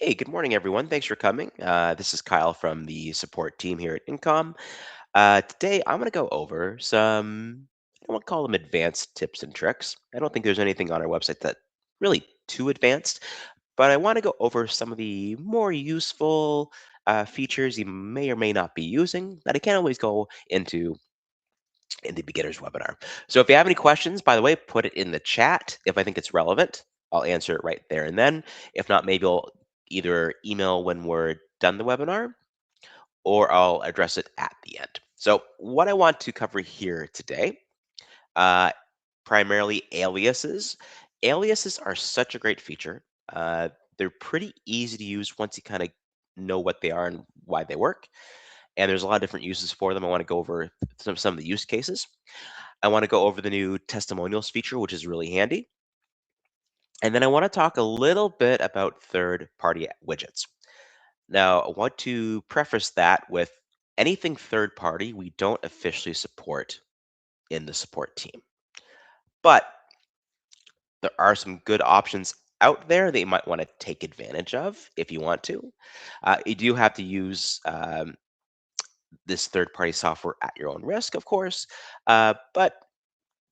Hey, good morning, everyone. Thanks for coming. This is Kyle from the support team here at InCom. Today, I'm going to go over some, I won't call them advanced tips and tricks. I don't think there's anything on our website that really too advanced, but I want to go over some of the more useful features you may or may not be using that I can't always go into in the beginner's webinar. So if you have any questions, by the way, put it in the chat. If I think it's relevant, I'll answer it right there and then. If not, maybe I'll either email when we're done the webinar or I'll address it at the end. So what I want to cover here today, uh, primarily aliases. Aliases are such a great feature. They're pretty easy to use once you kind of know what they are and why they work. And there's a lot of different uses for them. I want to go over some of the use cases. I want to go over the new testimonials feature, which is really handy. And then I want to talk a little bit about third-party widgets. Now, I want to preface that with anything third party we don't officially support in the support team. But there are some good options out there that you might want to take advantage of if you want to. You do have to use this third party software at your own risk, of course, but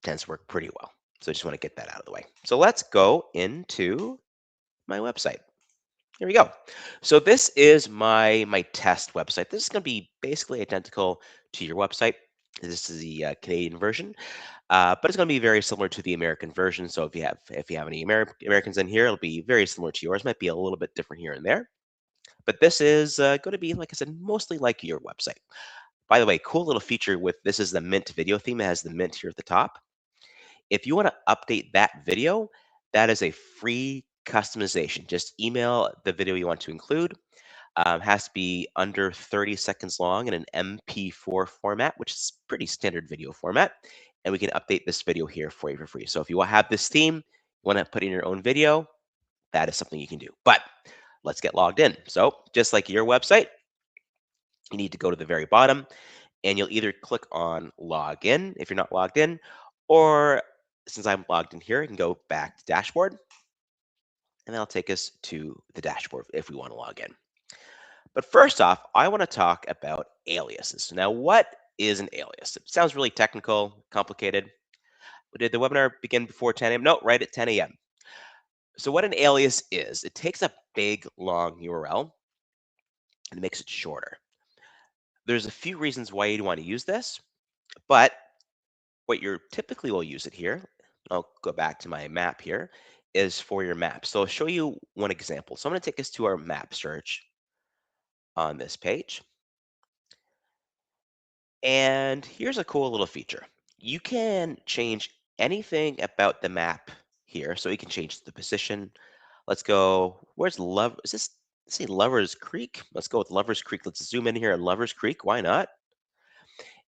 tends to work pretty well. So I just want to get that out of the way. So let's go into my website. Here we go. So this is my test website. This is going to be basically identical to your website. This is the Canadian version, but it's going to be very similar to the American version. So if you have any Americans in here, it'll be very similar to yours. Might be a little bit different here and there, but this is going to be, like I said, mostly like your website. By the way, cool little feature with this is the Mint video theme. It has the Mint here at the top. If you want to update that video, that is a free customization. Just email the video you want to include. Has to be under 30 seconds long in an MP4 format, which is pretty standard video format. And we can update this video here for you for free. So if you have this theme, you want to put in your own video, that is something you can do. But let's get logged in. So just like your website, you need to go to the very bottom and you'll either click on log in if you're not logged in, or since I'm logged in here, I can go back to dashboard and that'll take us to the dashboard if we want to log in. But first off, I want to talk about aliases. Now, what is an alias? It sounds really technical, complicated. Did the webinar begin before 10 a.m.? No, right at 10 a.m. So what an alias is, it takes a big, long URL and makes it shorter. There's a few reasons why you'd want to use this, but what you typically will use it here, I'll go back to my map here, is for your map. So I'll show you one example. So I'm going to take us to our map search on this page. And here's a cool little feature. You can change anything about the map here. So you can change the position. Let's go, where's Love? Is this, say Lovers Creek? Let's go with Lovers Creek. Let's zoom in here on Lovers Creek. Why not?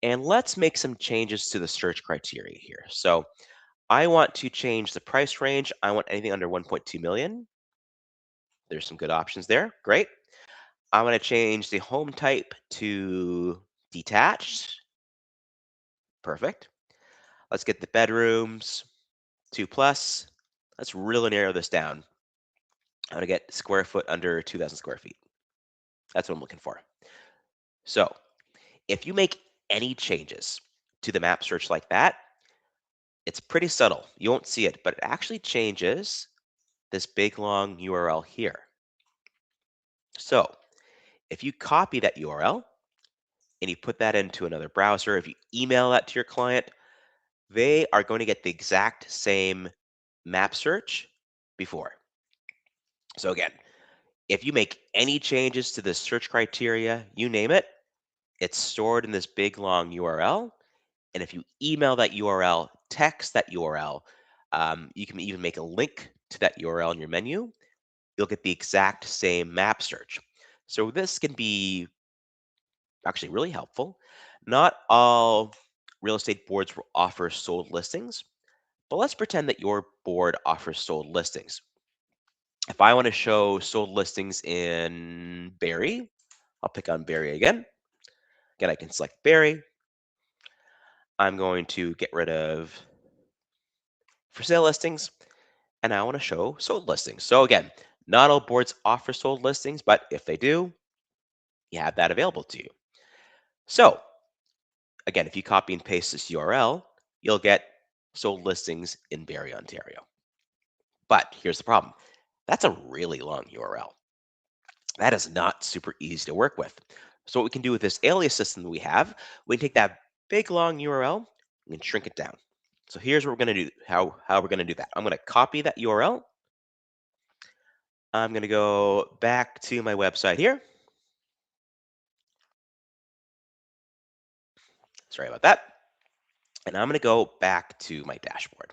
And let's make some changes to the search criteria here. So I want to change the price range. I want anything under 1.2 million. There's some good options there. Great. I'm going to change the home type to detached. Perfect. Let's get the bedrooms 2 plus. Let's really narrow this down. I'm going to get square foot under 2,000 square feet. That's what I'm looking for. So if you make any changes to the map search like that, it's pretty subtle. You won't see it, but it actually changes this big long URL here. So if you copy that URL and you put that into another browser, if you email that to your client, they are going to get the exact same map search before. So again, if you make any changes to the search criteria, you name it, it's stored in this big long URL. And if you email that URL, text that URL, you can even make a link to that URL in your menu. You'll get the exact same map search. So this can be actually really helpful. Not all real estate boards will offer sold listings, but let's pretend that your board offers sold listings. If I want to show sold listings in Barrie, I'll pick on Barrie again. Again, I can select Barrie. I'm going to get rid of for sale listings, and I want to show sold listings. So again, Not all boards offer sold listings, but if they do, you have that available to you. So, again, if you copy and paste this URL, you'll get sold listings in Barrie, Ontario. But here's the problem. That's a really long URL. That is not super easy to work with. So what we can do with this alias system that we can take that big long URL and shrink it down. So here's what we're going to do, how we're going to do that. I'm going to copy that URL. I'm going to go back to my website here. Sorry about that. And I'm going to go back to my dashboard.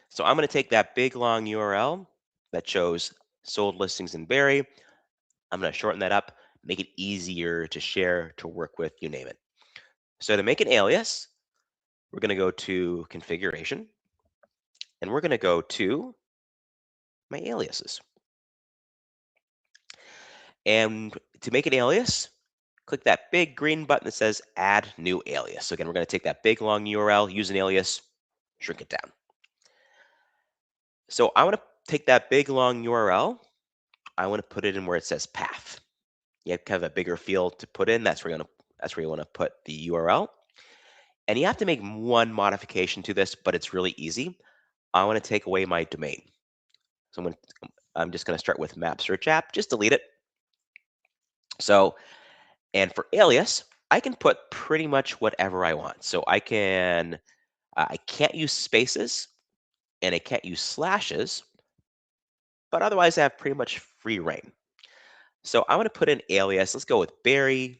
So I'm going to take that big long URL that shows sold listings in Barrie. I'm going to shorten that up, make it easier to share, to work with, you name it. So to make an alias, we're going to go to configuration and we're going to go to my aliases. And to make an alias, click that big green button that says add new alias. So again, we're going to take that big long URL, use an alias, shrink it down. So I want to take that big long URL. I want to put it in where it says path. You have kind of a bigger field to put in. That's where you want to put the URL. And you have to make one modification to this, but it's really easy. I want to take away my domain. So I'm just going to start with map search app. Just delete it. So, and for alias, I can put pretty much whatever I want. So I can't use spaces and I can't use slashes, but otherwise I have pretty much free reign. So I want to put in alias. Let's go with Barrie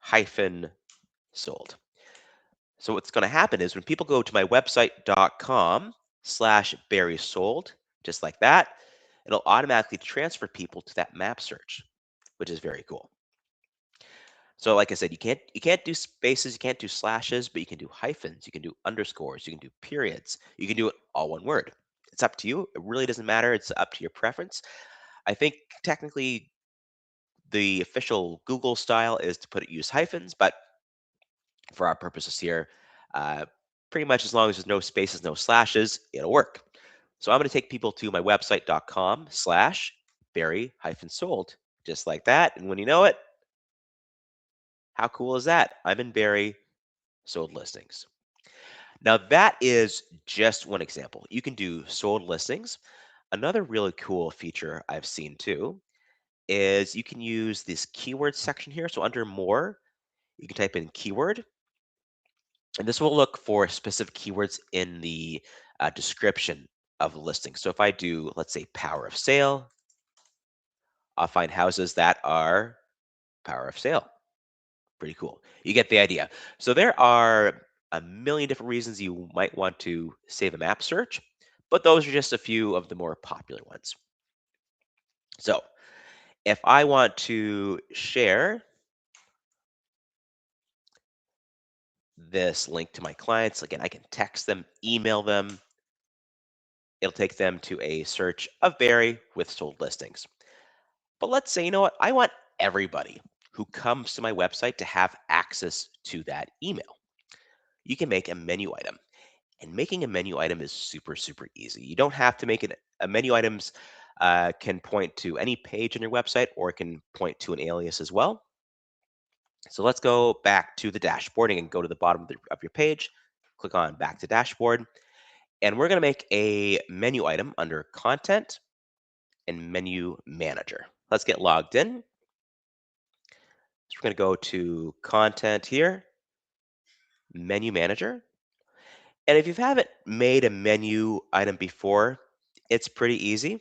hyphen sold. So what's going to happen is when people go to my website.com/Barrie sold, just like that, it'll automatically transfer people to that map search, which is very cool. So like I said, you can't do spaces, you can't do slashes, but you can do hyphens, you can do underscores, you can do periods, you can do it all one word. It's up to you. It really doesn't matter. It's up to your preference. I think technically the official Google style is to use hyphens, but for our purposes here, uh, pretty much as long as there's no spaces, no slashes, it'll work. So I'm going to take people to my website.com/Barrie hyphen sold, just like that. And when you know it, how cool is that? I'm in Barrie sold listings. Now, that is just one example. You can do sold listings. Another really cool feature I've seen too is you can use this keyword section here. So under more, you can type in keyword, and this will look for specific keywords in the description of the listing. So if I do, let's say, power of sale, I'll find houses that are power of sale. Pretty cool. You get the idea. So there are a million different reasons you might want to save a map search, but those are just a few of the more popular ones. So if I want to share this link to my clients, again, I can text them, email them. It'll take them to a search of Barrie with sold listings. But let's say, you know what? I want everybody who comes to my website to have access to that email. You can make a menu item. And making a menu item is super, super easy. You don't have to make it. A menu items can point to any page on your website, or it can point to an alias as well. So let's go back to the dashboard and go to the bottom of your page. Click on back to dashboard. And we're going to make a menu item under content and menu manager. Let's get logged in. So we're going to go to content here, menu manager. And if you haven't made a menu item before, it's pretty easy.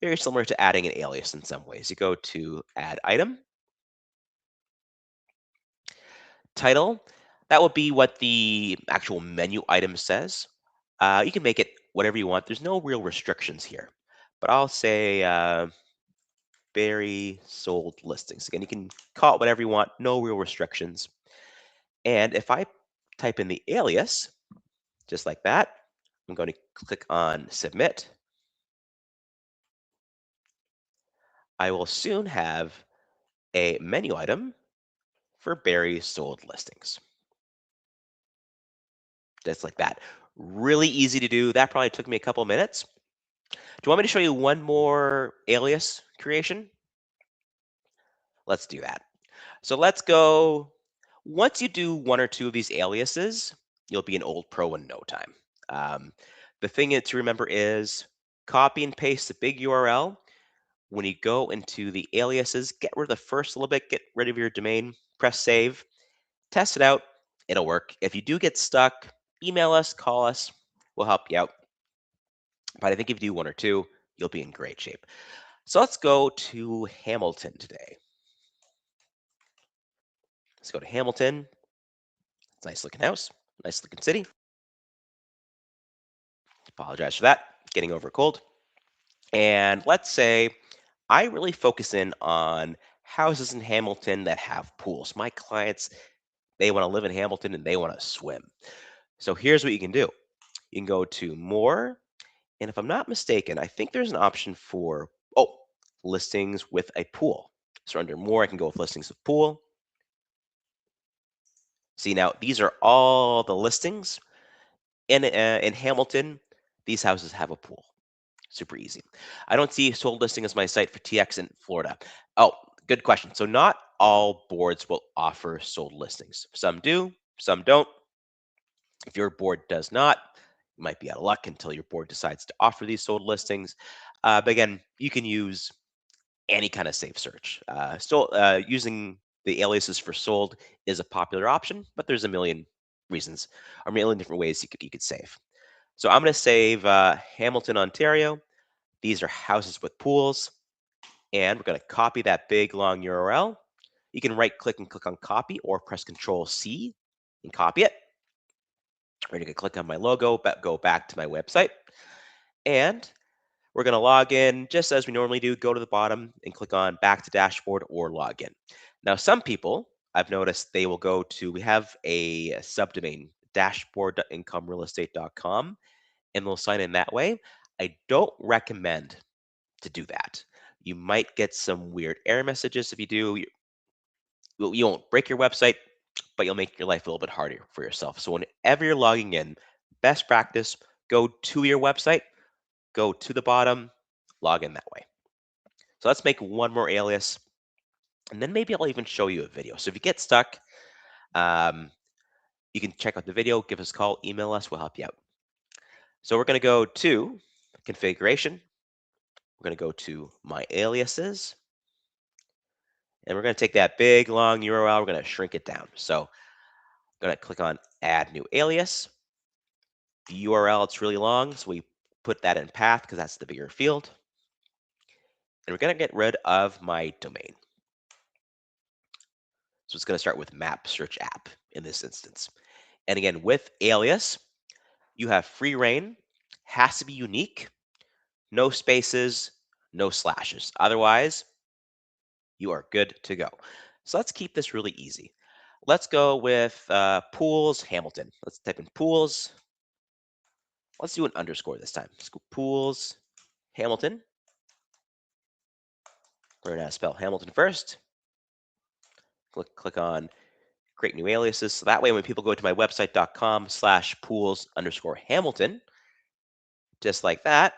Very similar to adding an alias in some ways. You go to add item, title. That will be what the actual menu item says. You can make it whatever you want. There's no real restrictions here. But I'll say Barrie sold listings. Again, you can call it whatever you want. No real restrictions. And if I type in the alias, just like that, I'm going to click on submit. I will soon have a menu item for Barrie sold listings. Just like that. Really easy to do. That probably took me a couple minutes. Do you want me to show you one more alias creation? Let's do that. So let's go. Once you do one or two of these aliases, you'll be an old pro in no time. Um, the thing to remember is copy and paste the big URL. When you go into the aliases, get rid of the first little bit, get rid of your domain, press save, test it out. It'll work. If you do get stuck, email us, call us. We'll help you out. But I think if you do one or two, you'll be in great shape. So let's go to Hamilton today. Let's go to Hamilton. It's a nice looking house, nice looking city. Apologize for that. Getting over a cold. And let's say I really focus in on houses in Hamilton that have pools. My clients, they want to live in Hamilton and they want to swim. So here's what you can do. You can go to more. And if I'm not mistaken, I think there's an option for, listings with a pool. So under more, I can go with listings with pool. See, now these are all the listings in Hamilton. These houses have a pool. Super easy. I don't see sold listing as my site for TX in Florida. Oh, good question. So not all boards will offer sold listings. Some do, some don't. If your board does not, you might be out of luck until your board decides to offer these sold listings. But again, you can use any kind of safe search. Using the aliases for sold is a popular option, but there's a million reasons, or a million different ways you could save. So I'm going to save Hamilton, Ontario. These are houses with pools, and we're going to copy that big long URL. You can right click and click on copy or press Control C and copy it. We're going to click on my logo, but go back to my website. And we're going to log in just as we normally do. Go to the bottom and click on back to dashboard or log in. Now, some people I've noticed they will go to, we have a subdomain, dashboard.incomerealestate.com, and they'll sign in that way. I don't recommend to do that. You might get some weird error messages if you do. You won't break your website, but you'll make your life a little bit harder for yourself. So whenever you're logging in, best practice, go to your website, go to the bottom, log in that way. So let's make one more alias, and then maybe I'll even show you a video. So if you get stuck, um, you can check out the video, give us a call, email us, we'll help you out. So we're going to go to configuration. We're going to go to my aliases, and we're going to take that big long URL. We're going to shrink it down. So I'm going to click on add new alias. The URL, it's really long, so we put that in path because that's the bigger field. And we're going to get rid of my domain. So it's going to start with map search app in this instance. And again, with alias, you have free reign, has to be unique, no spaces, no slashes. Otherwise, you are good to go. So let's keep this really easy. Let's go with pools Hamilton. Let's type in pools. Let's do an underscore this time. Let's go pools Hamilton. Learn how to spell Hamilton first. Click on create new aliases. So that way, when people go to my website.com/pools underscore Hamilton, just like that,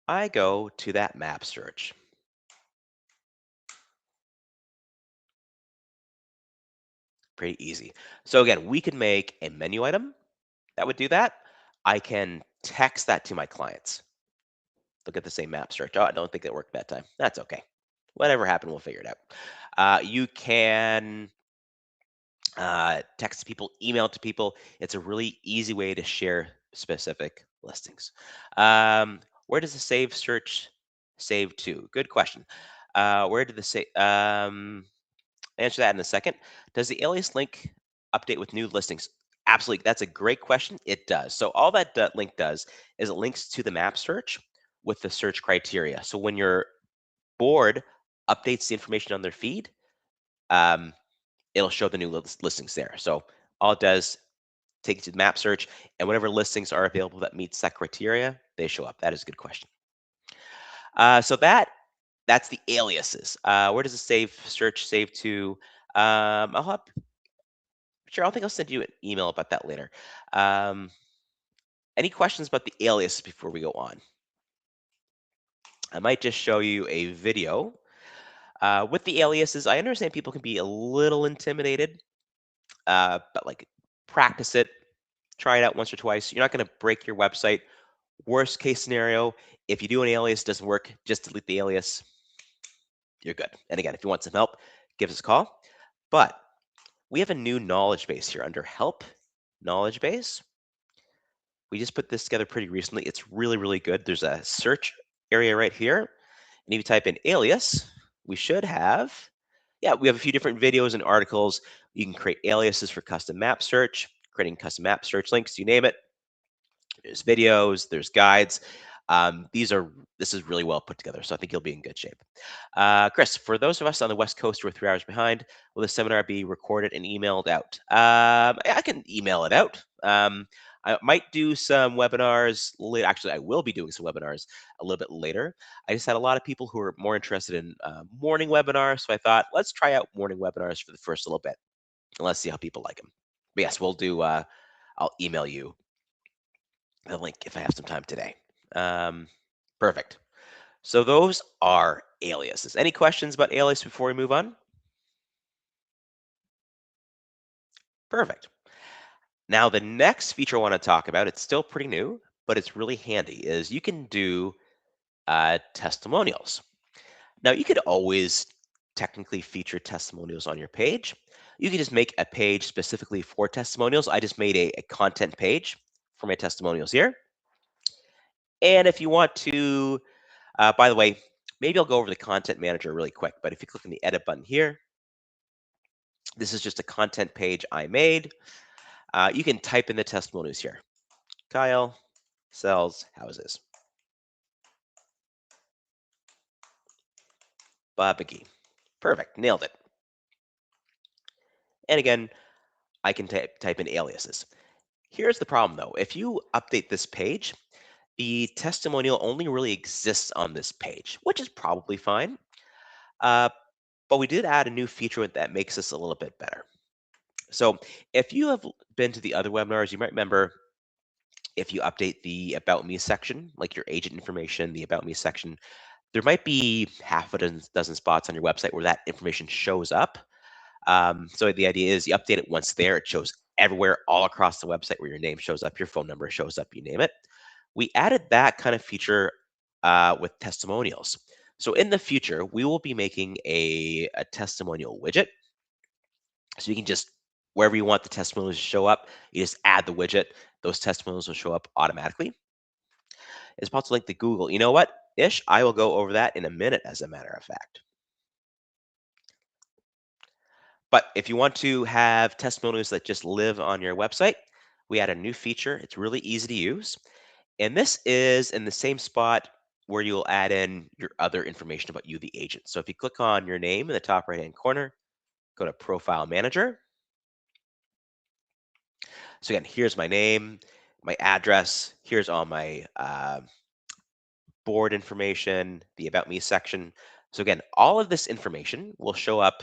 I go to that map search. Pretty easy. So again, we could make a menu item that would do that. I can text that to my clients. Look at the same map search. Oh, I don't think it worked that time. That's okay. Whatever happened, we'll figure it out. You can text people, email to people. It's a really easy way to share specific listings. Where does the save search save to? Good question. Where did the save? Answer that in a second. Does the alias link update with new listings? Absolutely. That's a great question. It does. So all that link does is it links to the map search with the search criteria. So when your board updates the information on their feed, um, it'll show the new listings there. So all it does, take you to the map search, and whatever listings are available that meets that criteria, they show up. That is a good question. So that's the aliases. Where does the save search save to? I'll have Sure, I think I'll send you an email about that later. Um, any questions about the alias before we go on? I might just show you a video. With the aliases, I understand people can be a little intimidated, but like practice it, try it out once or twice. You're not going to break your website. Worst case scenario, if you do an alias doesn't work, just delete the alias. You're good. And again, if you want some help, give us a call. But we have a new knowledge base here under help knowledge base. We just put this together pretty recently. It's really, really good. There's a search area right here. And if you type in alias, we should have, yeah, we have a few different videos and articles. You can create aliases for custom map search, creating custom map search links, you name it. There's videos, there's guides. This is really well put together, so I think you'll be in good shape. Chris, for those of us on the West Coast who are 3 hours behind, will the seminar be recorded and emailed out? I can email it out. I might do some webinars later. Actually, I will be doing some webinars a little bit later. I just had a lot of people who are more interested in morning webinars, so I thought let's try out morning webinars for the first little bit, and let's see how people like them. But yes, we'll do. I'll email you the link if I have some time today. Um, Perfect. So those are aliases. Any questions about alias before we move on? Perfect. Now, the next feature I want to talk about, it's still pretty new, but it's really handy, is you can do testimonials. Now, you could always technically feature testimonials on your page. You can just make a page specifically for testimonials. I just made a content page for my testimonials here. And if you want to, by the way, maybe I'll go over the content manager really quick, but if you click on the edit button here, this is just a content page I made. You can type in the testimonials here. Kyle sells houses. Bob McGee. Perfect. Nailed it. And again, I can type in aliases. Here's the problem though. If you update this page, the testimonial only really exists on this page, which is probably fine. Uh, but we did add a new feature that makes this a little bit better. So if you have been to the other webinars, you might remember if you update the About Me section, like your agent information, the About Me section, there might be half a dozen spots on your website where that information shows up. So the idea is you update it once there, it shows everywhere all across the website where your name shows up, your phone number shows up, you name it. We added that kind of feature with testimonials. So in the future, we will be making a testimonial widget. So you can just, wherever you want the testimonials to show up, you just add the widget. Those testimonials will show up automatically. It's possible to link to Google. You know what, Ish? I will go over that in a minute, as a matter of fact. But if you want to have testimonials that just live on your website, we add a new feature. It's really easy to use. And this is in the same spot where you'll add in your other information about you, the agent. So if you click on your name in the top right-hand corner, go to Profile Manager. So again, here's my name, my address. Here's all my board information, the About Me section. So again, all of this information will show up,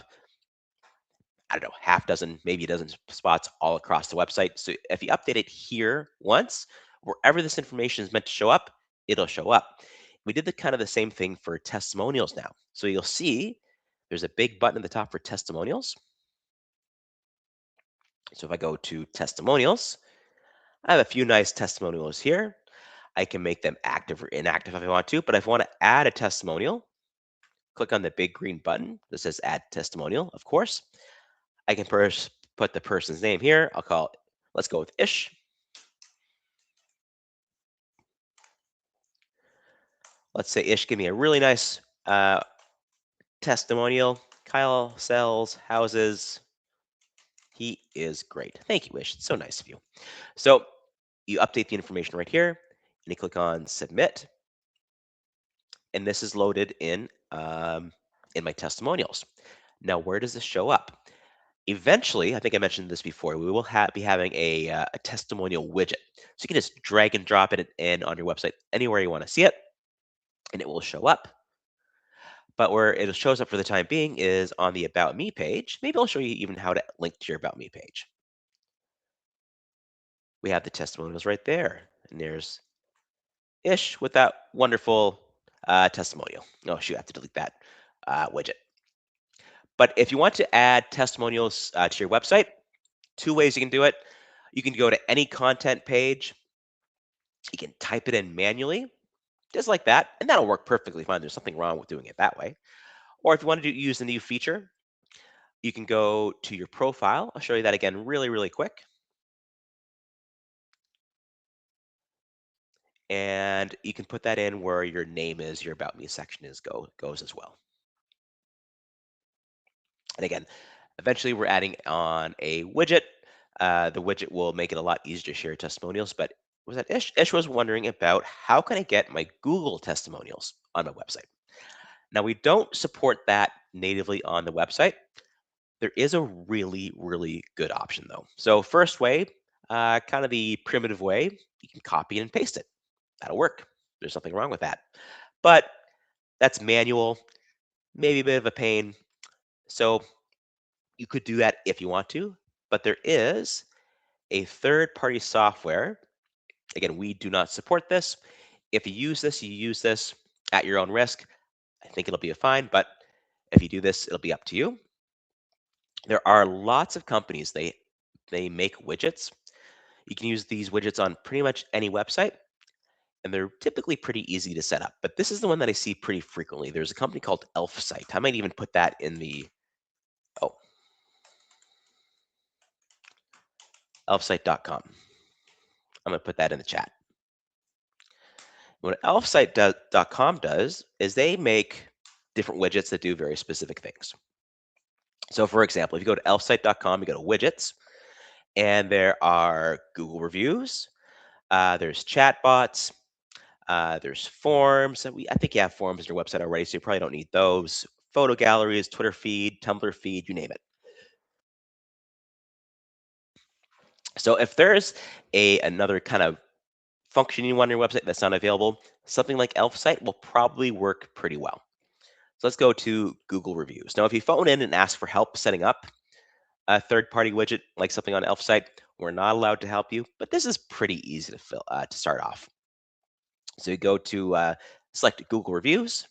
I don't know, half dozen, maybe a dozen spots all across the website. So if you update it here once, wherever this information is meant to show up, it'll show up. We did the kind of the same thing for testimonials now. So you'll see there's a big button at the top for testimonials. So if I go to testimonials, I have a few nice testimonials here. I can make them active or inactive if I want to, but if I want to add a testimonial, click on the big green button that says add testimonial, of course. I can put the person's name here. I'll call it, let's go with Ish. Let's say Ish, give me a really nice testimonial. Kyle sells houses. He is great. Thank you, Ish. It's so nice of you. So you update the information right here, and you click on submit, and this is loaded in my testimonials. Now, where does this show up? Eventually, I think I mentioned this before, we will be having a testimonial widget. So you can just drag and drop it in on your website anywhere you want to see it, and it will show up. But where it shows up for the time being is on the About Me page. Maybe I'll show you even how to link to your About Me page. We have the testimonials right there. And there's Ish with that wonderful Testimonial. Oh, shoot, I have to delete that widget. But if you want to add testimonials to your website, two ways you can do it. You can go to any content page, you can type it in manually, just like that, and that'll work perfectly fine. There's nothing wrong with doing it that way. Or if you want to use the new feature, you can go to your profile. I'll show you that again really, really quick. And you can put that in where your name is, your About Me section goes as well. And again, eventually we're adding on a widget. The widget will make it a lot easier to share testimonials. But was that Ish? Ish was wondering about how can I get my Google testimonials on my website? Now we don't support that natively on the website. There is a really, really good option though. So first way, kind of the primitive way, you can copy and paste it. That'll work. There's nothing wrong with that. But that's manual, maybe a bit of a pain. So you could do that if you want to, but there is a third-party software. Again, we do not support this. If you use this, you use this at your own risk. I think it'll be fine, but if you do this, it'll be up to you. There are lots of companies, they make widgets. You can use these widgets on pretty much any website, and they're typically pretty easy to set up. But this is the one that I see pretty frequently. There's a company called ElfSite. I might even put that in the oh, elfsite.com. I'm going to put that in the chat. What elfsite.com does is they make different widgets that do very specific things. So for example, if you go to elfsite.com, you go to widgets, and there are Google reviews, there's chatbots, there's forms. I think you have forms on your website already, so you probably don't need those. Photo galleries, Twitter feed, Tumblr feed, you name it. So if there's another kind of function you want on your website that's not available, something like ElfSite will probably work pretty well. So let's go to Google reviews. Now, if you phone in and ask for help setting up a third-party widget like something on ElfSite, we're not allowed to help you, but this is pretty easy to start off. So you go to select Google reviews,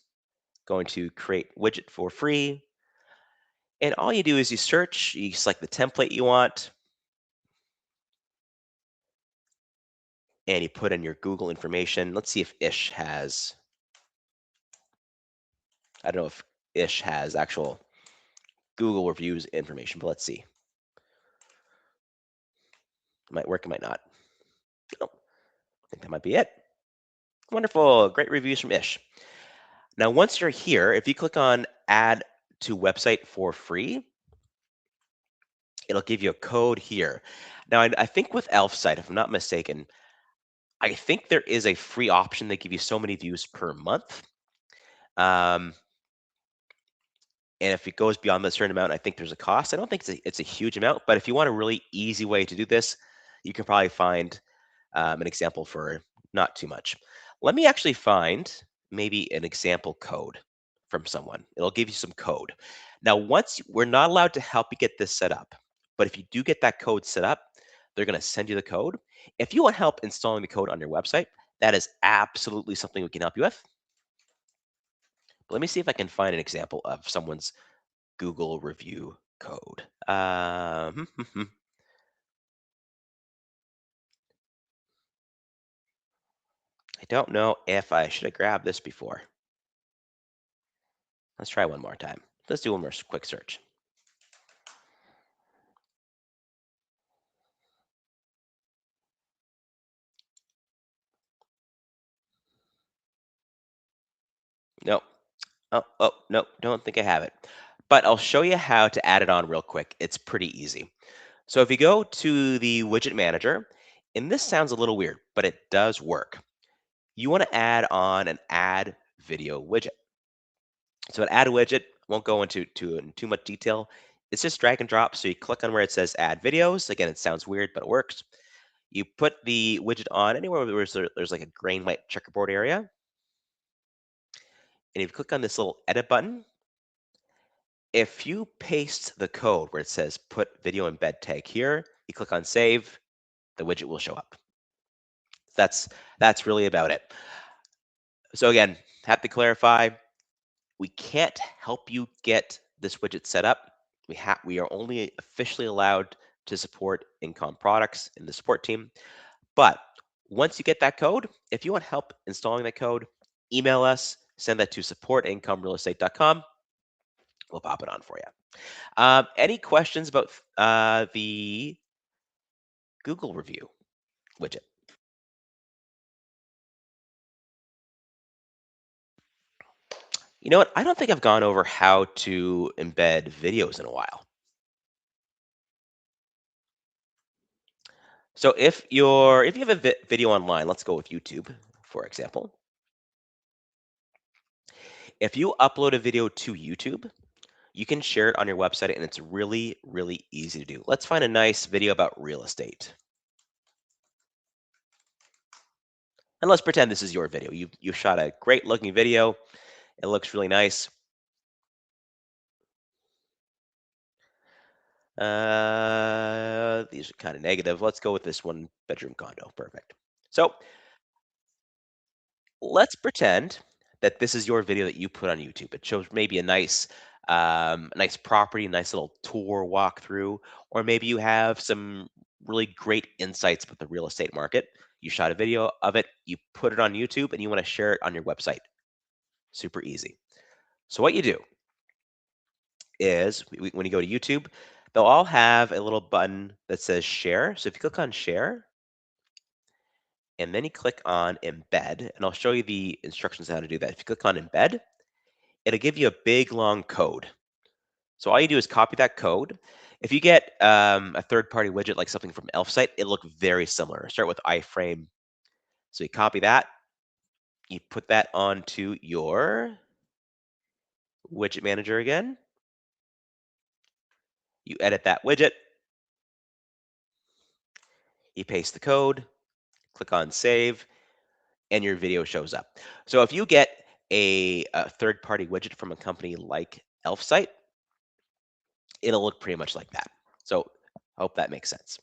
going to create widget for free, and all you do is you search, you select the template you want, and you put in your Google information. Let's see if Ish has, I don't know if Ish has actual Google reviews information, but let's see. It might work, it might not. Oh, I think that might be it. Wonderful, great reviews from Ish. Now, once you're here, if you click on Add to Website for free, it'll give you a code here. Now, I think with ElfSite, if I'm not mistaken, I think there is a free option. They give you so many views per month. Um, and if it goes beyond a certain amount, I think there's a cost. I don't think it's a huge amount, but if you want a really easy way to do this, you can probably find an example for not too much. Let me actually find maybe an example code from someone. It'll give you some code. Now, we're not allowed to help you get this set up, but if you do get that code set up, they're going to send you the code. If you want help installing the code on your website, that is absolutely something we can help you with. But let me see if I can find an example of someone's Google review code. I don't know if I should have grabbed this before. Let's try one more time. Let's do one more quick search. No. Oh, no, don't think I have it. But I'll show you how to add it on real quick. It's pretty easy. So if you go to the widget manager, and this sounds a little weird, but it does work. You want to add on an add video widget. So an add widget won't go in too much detail. It's just drag and drop. So you click on where it says add videos. Again, it sounds weird, but it works. You put the widget on anywhere where there's like a grain white checkerboard area. And if you click on this little edit button, if you paste the code where it says put video embed tag here, you click on save, the widget will show up. That's really about it. So again, have to clarify, we can't help you get this widget set up. We are only officially allowed to support InCom products in the support team. But once you get that code, if you want help installing that code, email us, send that to support@incomerealestate.com. We'll pop it on for you. Any questions about the Google review widget? You know what? I don't think I've gone over how to embed videos in a while. So if you have a video online, let's go with YouTube, for example. If you upload a video to YouTube, you can share it on your website, and it's really, really easy to do. Let's find a nice video about real estate. And let's pretend this is your video. You shot a great looking video. It looks really nice. These are kind of negative. Let's go with this one bedroom condo. Perfect. So let's pretend that this is your video that you put on YouTube. It shows maybe a nice property, nice little tour walkthrough, or maybe you have some really great insights about the real estate market. You shot a video of it, you put it on YouTube, and you want to share it on your website. Super easy. So what you do is when you go to YouTube, they'll all have a little button that says share. So if you click on share and then you click on embed, and I'll show you the instructions on how to do that. If you click on embed, it'll give you a big long code. So all you do is copy that code. If you get a third-party widget like something from ElfSite, it'll look very similar. Start with iframe. So you copy that, you put that onto your widget manager again. You edit that widget, you paste the code, click on save, and your video shows up. So if you get a third-party widget from a company like ElfSite, it'll look pretty much like that. So I hope that makes sense.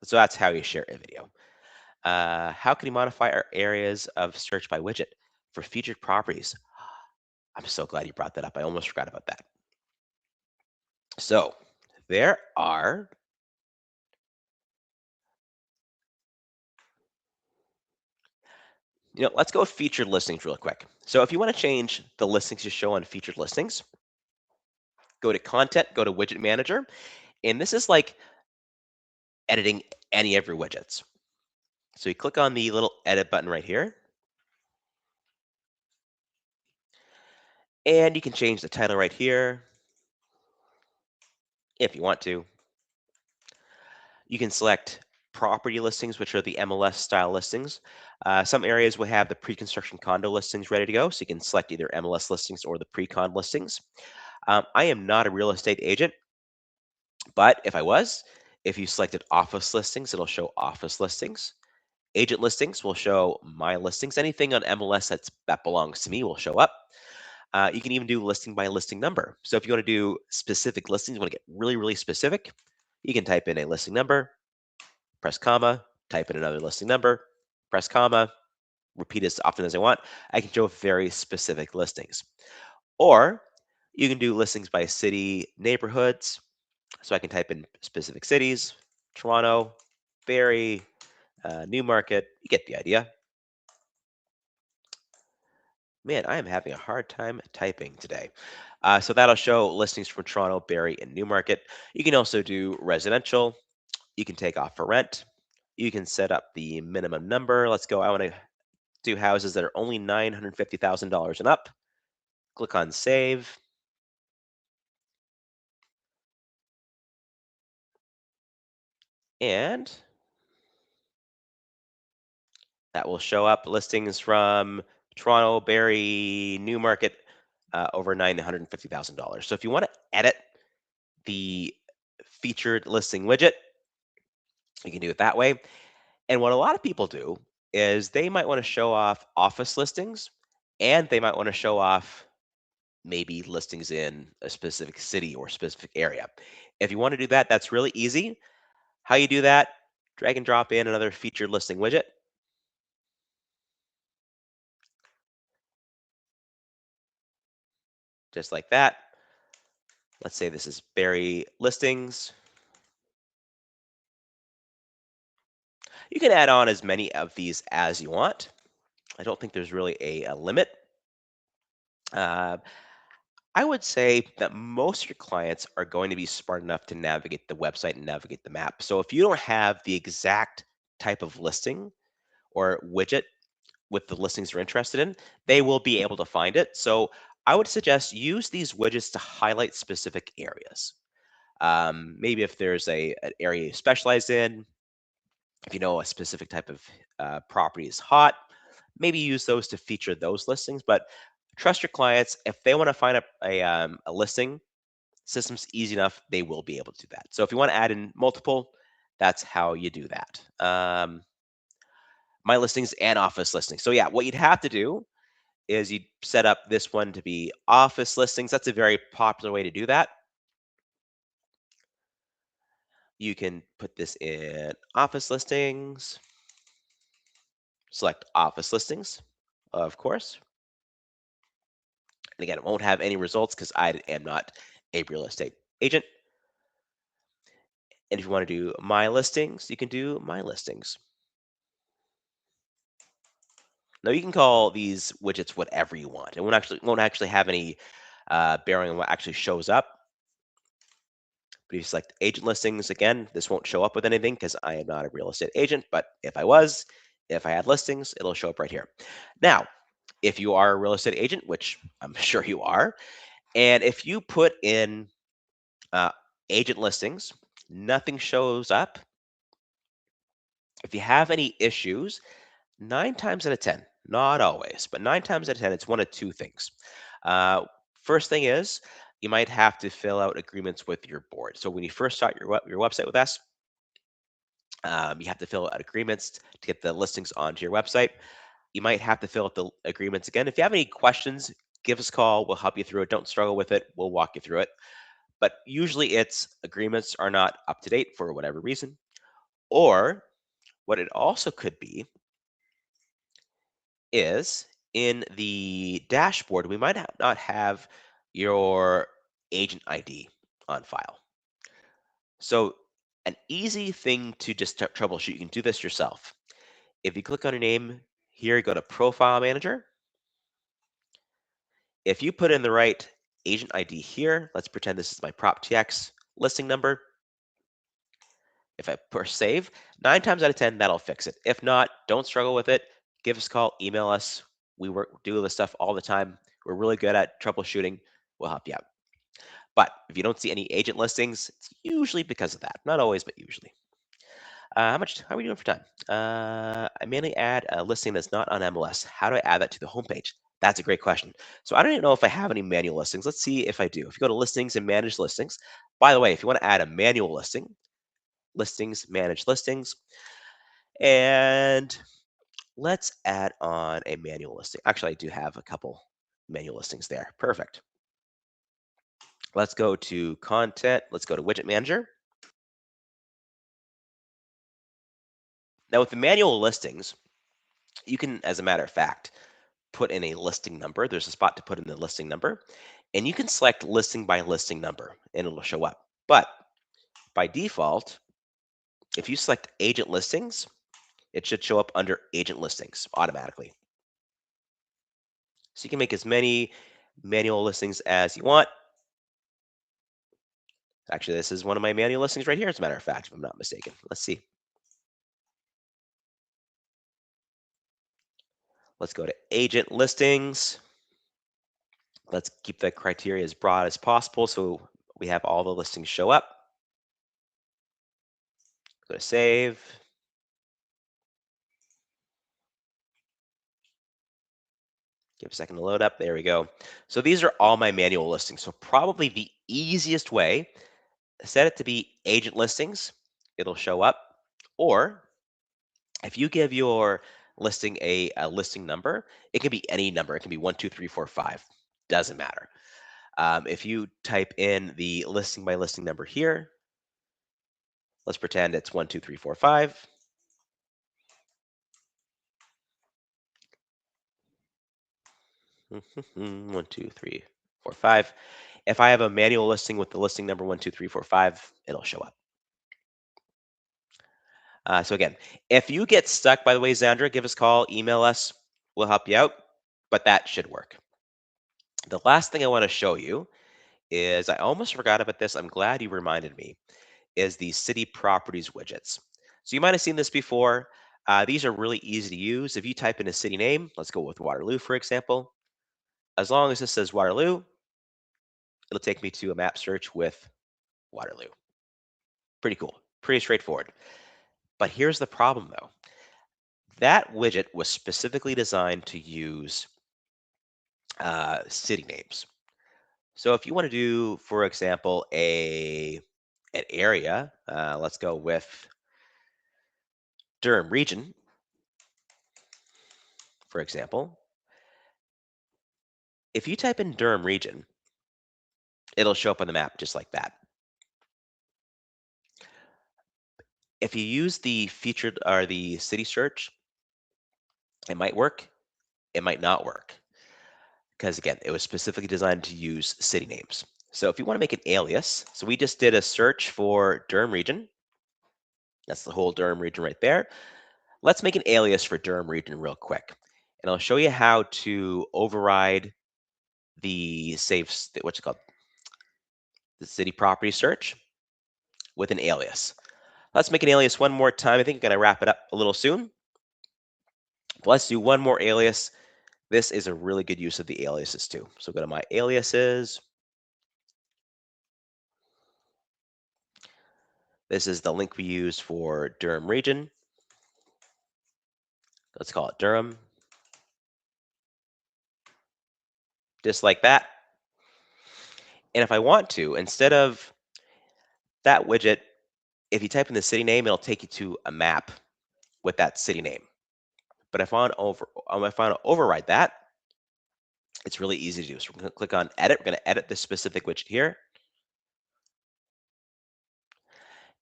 So that's how you share a video. How can you modify our areas of search by widget for featured properties? I'm so glad you brought that up. I almost forgot about that. So there are, let's go with featured listings real quick. So if you want to change the listings you show on featured listings, go to content, go to widget manager, and this is like editing any of your widgets. So you click on the little edit button right here, and you can change the title right here if you want to. You can select property listings, which are the MLS style listings. Some areas will have the pre-construction condo listings ready to go, so you can select either MLS listings or the pre-con listings. I am not a real estate agent, but if I was, if you selected office listings, it'll show office listings. Agent listings will show my listings. Anything on MLS that belongs to me will show up. You can even do listing by listing number. So if you want to do specific listings, you want to get really, really specific, you can type in a listing number, press comma, type in another listing number, press comma, repeat as often as I want. I can show very specific listings. Or you can do listings by city neighborhoods. So I can type in specific cities, Toronto, Barrie, Newmarket. You get the idea. Man, I am having a hard time typing today. So that'll show listings for Toronto, Barrie, and Newmarket. You can also do residential. You can take off for rent. You can set up the minimum number. Let's go. I want to do houses that are only $950,000 and up. Click on save. And that will show up listings from Toronto, Barrie, Newmarket, over $950,000. So if you want to edit the featured listing widget, you can do it that way. And what a lot of people do is they might want to show off office listings, and they might want to show off maybe listings in a specific city or specific area. If you want to do that, that's really easy. How you do that, drag and drop in another featured listing widget. just like that. Let's say this is Barry listings. You can add on as many of these as you want. I don't think there's really a limit. Uh, I would say that most of your clients are going to be smart enough to navigate the website and navigate the map. So if you don't have the exact type of listing or widget with the listings you're interested in, they will be able to find it. So I would suggest use these widgets to highlight specific areas. Maybe if there's an area you specialize in, if you know a specific type of property is hot, maybe use those to feature those listings. But trust your clients. If they want to find a listing, system's easy enough, they will be able to do that. So if you want to add in multiple, that's how you do that. My listings and office listings. So yeah, what you'd have to do is you'd set up this one to be office listings. That's a very popular way to do that. You can put this in office listings, select office listings, of course. And again, it won't have any results because I am not a real estate agent. And if you want to do my listings, you can do my listings. Now you can call these widgets whatever you want. It won't actually have any bearing on what actually shows up. But if you select agent listings, again, this won't show up with anything because I am not a real estate agent. But if I was, if I had listings, it'll show up right here. Now, if you are a real estate agent, which I'm sure you are, and if you put in uh, agent listings, nothing shows up. If you have any issues, 9 times out of 10, not always, but 9 times out of 10, it's one of two things. Uh, First thing is you might have to fill out agreements with your board. So when you first start your website with us, you have to fill out agreements to get the listings onto your website. You might have to fill out the agreements again. If you have any questions, give us a call. We'll help you through it. Don't struggle with it. We'll walk you through it. But usually it's agreements are not up to date for whatever reason. Or what it also could be is in the dashboard, we might not have your agent ID on file. So an easy thing to just troubleshoot, you can do this yourself. If you click on your name here, go to Profile Manager. If you put in the right agent ID here, let's pretend this is my PropTX listing number. If I push save, 9 times out of 10, that'll fix it. If not, don't struggle with it. Give us a call, email us. We do this stuff all the time. We're really good at troubleshooting. We'll help you out. But if you don't see any agent listings, it's usually because of that. Not always, but usually. How are we doing for time? I mainly add a listing that's not on MLS. How do I add that to the homepage? That's a great question. So I don't even know if I have any manual listings. Let's see if I do. If you go to listings and manage listings, by the way, if you want to add a manual listing, listings, manage listings, and let's add on a manual listing. Actually, I do have a couple manual listings there. Perfect. Let's go to content. Let's go to widget manager. Now with the manual listings, you can, as a matter of fact, put in a listing number. There's a spot to put in the listing number, and you can select listing by listing number and it'll show up. But by default, if you select agent listings, it should show up under agent listings automatically. So you can make as many manual listings as you want. Actually, this is one of my manual listings right here, as a matter of fact, if I'm not mistaken. Let's see. Let's go to agent listings. Let's keep the criteria as broad as possible so we have all the listings show up. Go to save. Give a second to load up. There we go. So these are all my manual listings. So probably the easiest way, set it to be agent listings. It'll show up. Or if you give your listing a listing number, it can be any number. It can be 1, 2, 3, 4, 5. Doesn't matter. If you type in the listing by listing number here, let's pretend it's 1, 2, 3, 4, 5. 1, 2, 3, 5. If I have a manual listing with the listing number 1, 2, 3, 4, 5, it'll show up. So again, if you get stuck, by the way, Zandra, give us a call, email us. We'll help you out, but that should work. The last thing I want to show you is I almost forgot about this. I'm glad you reminded me. Is the city properties widgets. So you might have seen this before. These are really easy to use. If you type in a city name, let's go with Waterloo, for example. As long as this says Waterloo, it'll take me to a map search with Waterloo. Pretty cool, pretty straightforward. But here's the problem though. That widget was specifically designed to use city names. So if you want to do, for example, an area, let's go with Durham region, for example. If you type in Durham region, it'll show up on the map just like that. If you use the featured or the city search, it might work, it might not work. Because again, it was specifically designed to use city names. So if you want to make an alias, so we just did a search for Durham region. That's the whole Durham region right there. Let's make an alias for Durham region real quick. And I'll show you how to override the what's it called? The city property search with an alias. Let's make an alias one more time. I think I'm going to wrap it up a little soon. But let's do one more alias. This is a really good use of the aliases too. So go to my aliases. This is the link we use for Durham region. Let's call it Durham. Just like that. And if I want to, instead of that widget, if you type in the city name, it'll take you to a map with that city name. But if I want to override that, it's really easy to do. So we're going to click on edit. We're going to edit this specific widget here.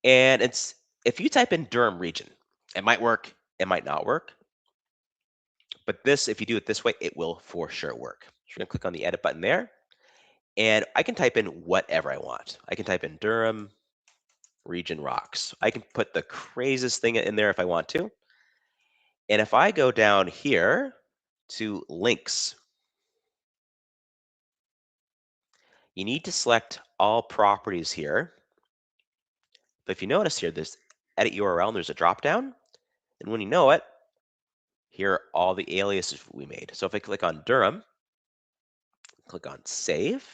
And it's if you type in Durham region, it might work, it might not work. But this, if you do it this way, it will for sure work. So we're going to click on the edit button there. And I can type in whatever I want. I can type in Durham region rocks. I can put the craziest thing in there if I want to. And if I go down here to links, you need to select all properties here. But if you notice here, there's edit URL, and there's a drop down. And when you know it, here are all the aliases we made. So if I click on Durham, click on save.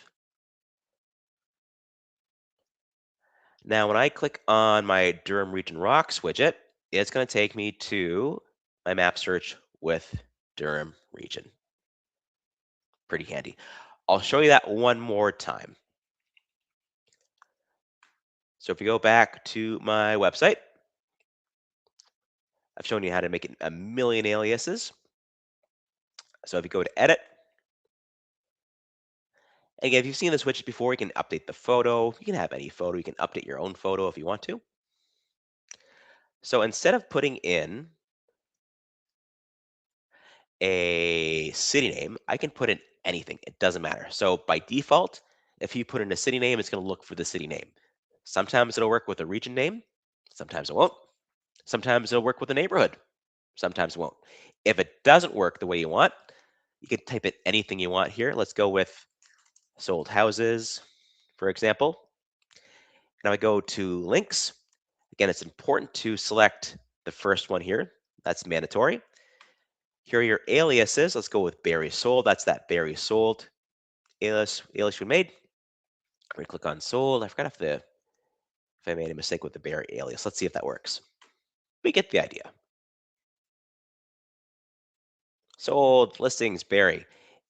Now, when I click on my Durham Region Rocks widget, it's going to take me to my map search with Durham Region. Pretty handy. I'll show you that one more time. So if you go back to my website, I've shown you how to make a million aliases. So if you go to edit, again, if you've seen this widget before, you can update the photo. You can have any photo. You can update your own photo if you want to. So instead of putting in a city name, I can put in anything. It doesn't matter. So by default, if you put in a city name, it's going to look for the city name. Sometimes it'll work with a region name. Sometimes it won't. Sometimes it'll work with a neighborhood. Sometimes it won't. If it doesn't work the way you want, you can type in anything you want here. Let's go with sold houses, for example. Now I go to links. Again, it's important to select the first one here. That's mandatory. Here are your aliases. Let's go with Barry sold. That's that Barry sold alias we made. We click on sold. I forgot if I made a mistake with the Barry alias. Let's see if that works. We get the idea. Sold listings Barry.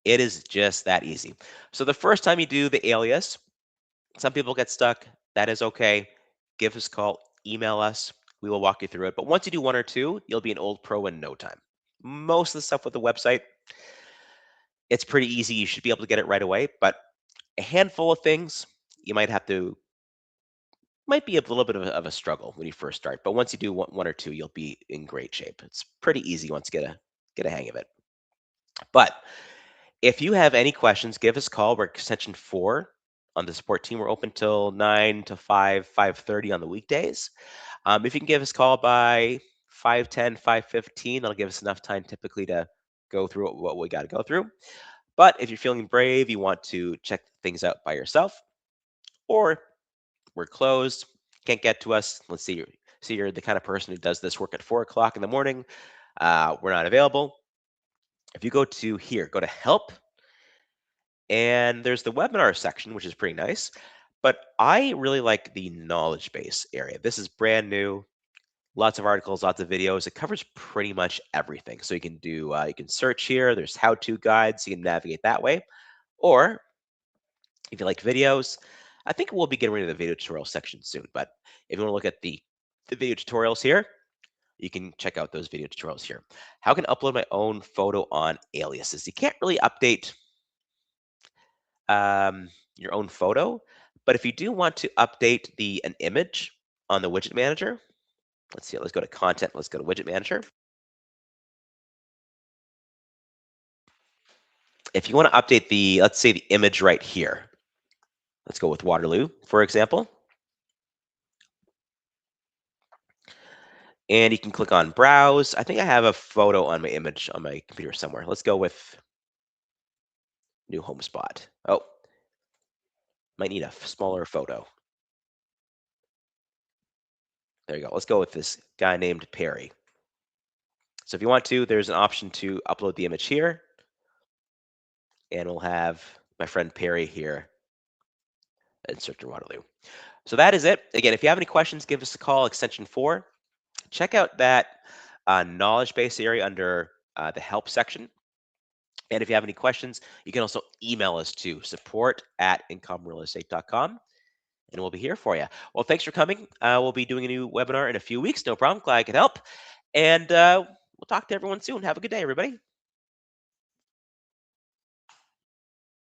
It is just that easy. So the first time you do the alias, some people get stuck. That is okay. Give us a call, email us. We will walk you through it. But once you do one or two, you'll be an old pro in no time. Most of the stuff with the website, it's pretty easy. You should be able to get it right away. But a handful of things, you might be a little bit of a struggle when you first start. But once you do one or two, you'll be in great shape. It's pretty easy once you get a hang of it. But If you have any questions, give us a call. We're extension 4 on the support team. We're open till 9 to 5, 5:30 on the weekdays. If you can give us a call by 5:10, 5:15, that'll give us enough time typically to go through what we got to go through. But if you're feeling brave, you want to check things out by yourself, or we're closed, can't get to us. Let's see you're the kind of person who does this work at 4 o'clock in the morning. We're not available. If you go to here, go to help, and there's the webinar section, which is pretty nice. But I really like the knowledge base area. This is brand new. Lots of articles, lots of videos. It covers pretty much everything. So you can search here. There's how-to guides. You can navigate that way. Or if you like videos, I think we'll be getting rid of the video tutorial section soon. But if you want to look at the video tutorials here, you can check out those video tutorials here. How can I upload my own photo on aliases? You can't really update your own photo, but if you do want to update an image on the widget manager, let's see. Let's go to content. Let's go to widget manager. If you want to update let's say the image right here. Let's go with Waterloo, for example. And you can click on browse. I think I have a photo on my image on my computer somewhere. Let's go with new home spot. Oh, might need a smaller photo. There you go. Let's go with this guy named Perry. So if you want to, there's an option to upload the image here. And we'll have my friend Perry here in Search Waterloo. So that is it. Again, if you have any questions, give us a call, extension 4. Check out that knowledge base area under the help section. And if you have any questions, you can also email us to support@incomrealestate.com, and we'll be here for you. Well, thanks for coming. We'll be doing a new webinar in a few weeks. No problem. Glad I could help. And we'll talk to everyone soon. Have a good day, everybody.